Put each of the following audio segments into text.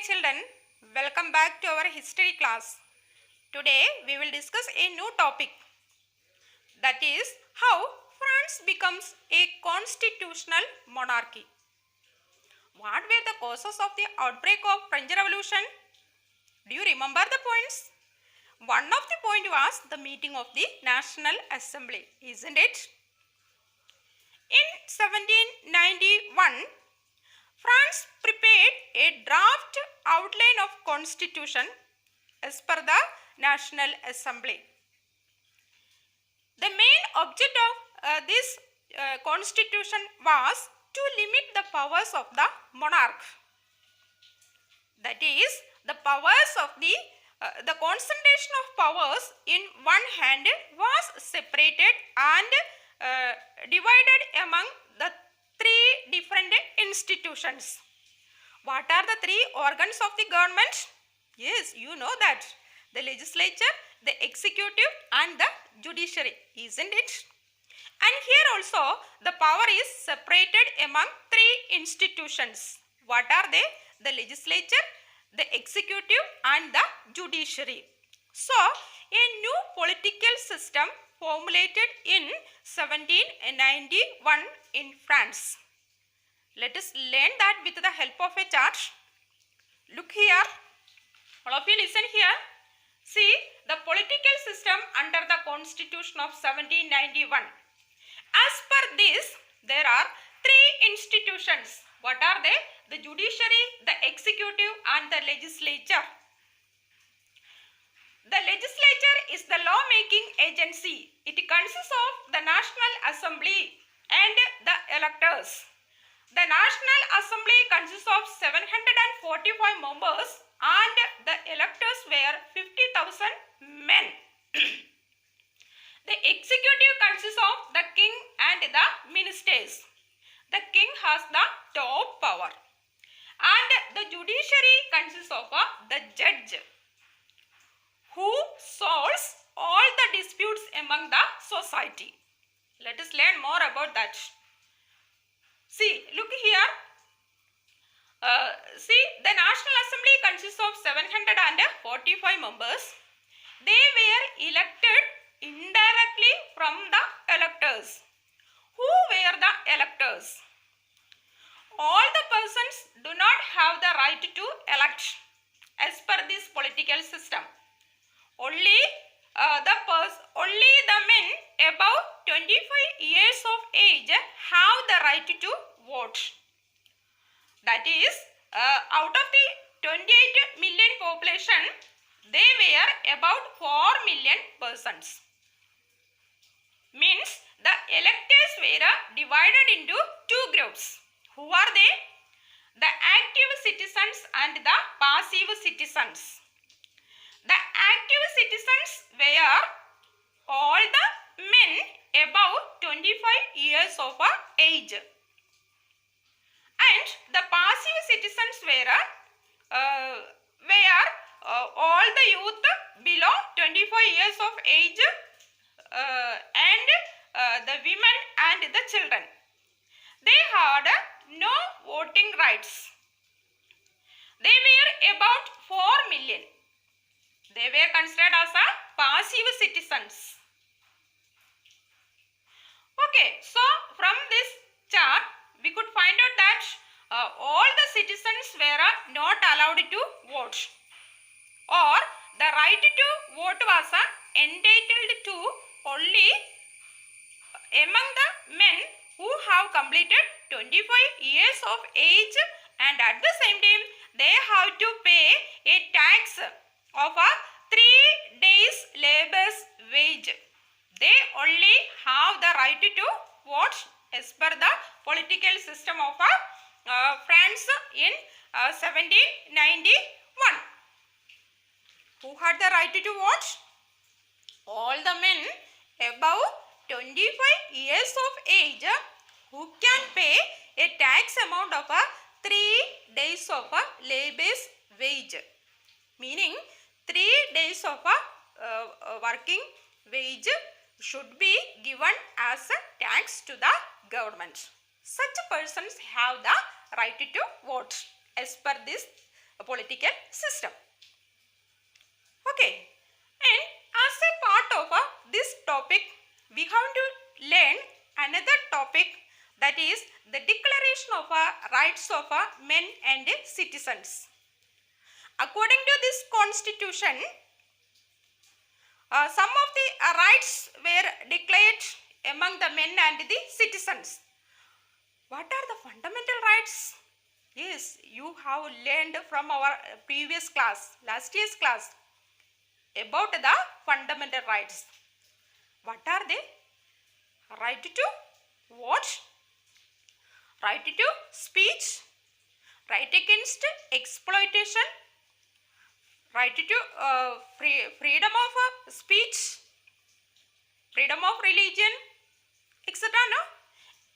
children, welcome back to our history class. Today we will discuss a new topic, that is how France becomes a constitutional monarchy. What were the causes of the outbreak of French Revolution? Do you remember the points? One of the point was the meeting of the National Assembly, isn't it? In 1791, France prepared a draft outline of constitution as per the National Assembly. The main object of this constitution was to limit the powers of the monarch. That is, the powers of the concentration of powers in one hand was separated and divided among the three different institutions. What are the three organs of the government? Yes, you know that. The legislature, the executive and the judiciary, isn't it? And here also the power is separated among three institutions. What are they? The legislature, the executive and the judiciary. So, a new political system formulated in 1791 in France. Let us learn that with the help of a chart. Look here. All of you listen here. See the political system under the Constitution of 1791. As per this, there are three institutions. What are they? The judiciary, the executive and the legislature. The legislature is the law-making agency. It consists of the National Assembly and the electors. The National Assembly consists of 745 members and the electors were 50,000 men. The executive consists of the king and the ministers. The king has the top power. And the judiciary consists of the judge, who solves all the disputes among the society. Let us learn more about that. See, look here. See, the National Assembly consists of 745 members. They were elected indirectly from the electors. Who were the electors? All the persons do not have the right to elect as per this political system. Only the men above 25 years of age have the right to vote. That is, out of the 28 million population, they were about 4 million persons. Means the electors were divided into two groups. Who are they? The active citizens and the passive citizens. The active citizens were all the men above 25 years of age. And the passive citizens were all the youth below 25 years of age and the women and the children. They had no voting rights. They were about 4 million. They were considered as a passive citizens. Okay, so from this chart, we could find out that all the citizens were not allowed to vote, or the right to vote was entitled to only among the men who have completed 25 years of age, and at the same time they have to pay a tax of 3 days labor's wage. They only have the right to vote as per the political system of France in 1791. Who had the right to vote? All the men above 25 years of age who can pay a tax amount of 3 days of labor's wage. Meaning 3 days of working wage should be given as a tax to the government. Such persons have the right to vote as per this political system. Okay, and as a part of this topic, we have to learn another topic, that is the Declaration of Rights of Men and Citizens. According to this constitution, some of the rights were declared among the men and the citizens. What are the fundamental rights? Yes, you have learned from our previous class, last year's class, about the fundamental rights. What are they? Right to vote, right to speech, right against exploitation, right to freedom of speech, freedom of religion, etc. No?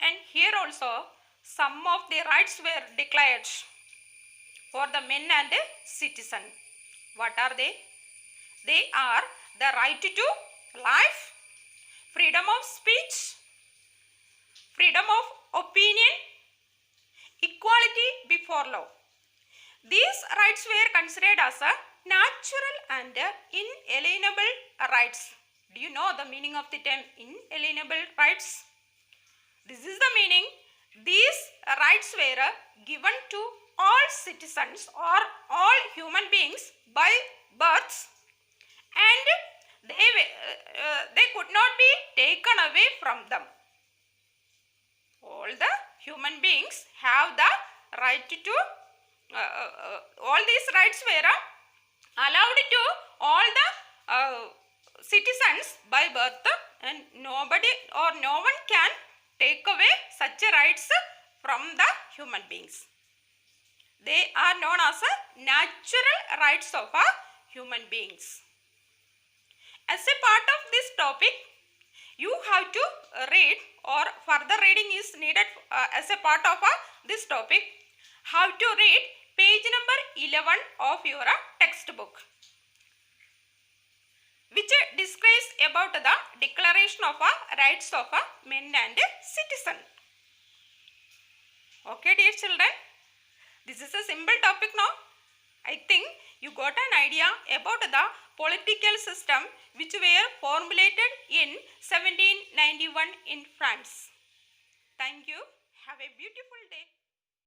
And here also some of the rights were declared for the men and citizen. What are they? They are the right to life, freedom of speech, freedom of opinion, equality before law. These rights were considered as a natural and inalienable rights. Do you know the meaning of the term inalienable rights? This is the meaning. These rights were given to all citizens or all human beings by birth, and they could not be taken away from them. All the human beings have the right to, all these rights were allowed to all the citizens by birth, and nobody or no one can take away such rights from the human beings. They are known as natural rights of human beings. As a part of this topic, you have to read, or further reading is needed as a part of this topic. How to read page number 11 of your textbook, which describes about the Declaration of Rights of Men and Citizen. Okay, dear children, this is a simple topic now. I think you got an idea about the political system which were formulated in 1791 in France. Thank you. Have a beautiful day.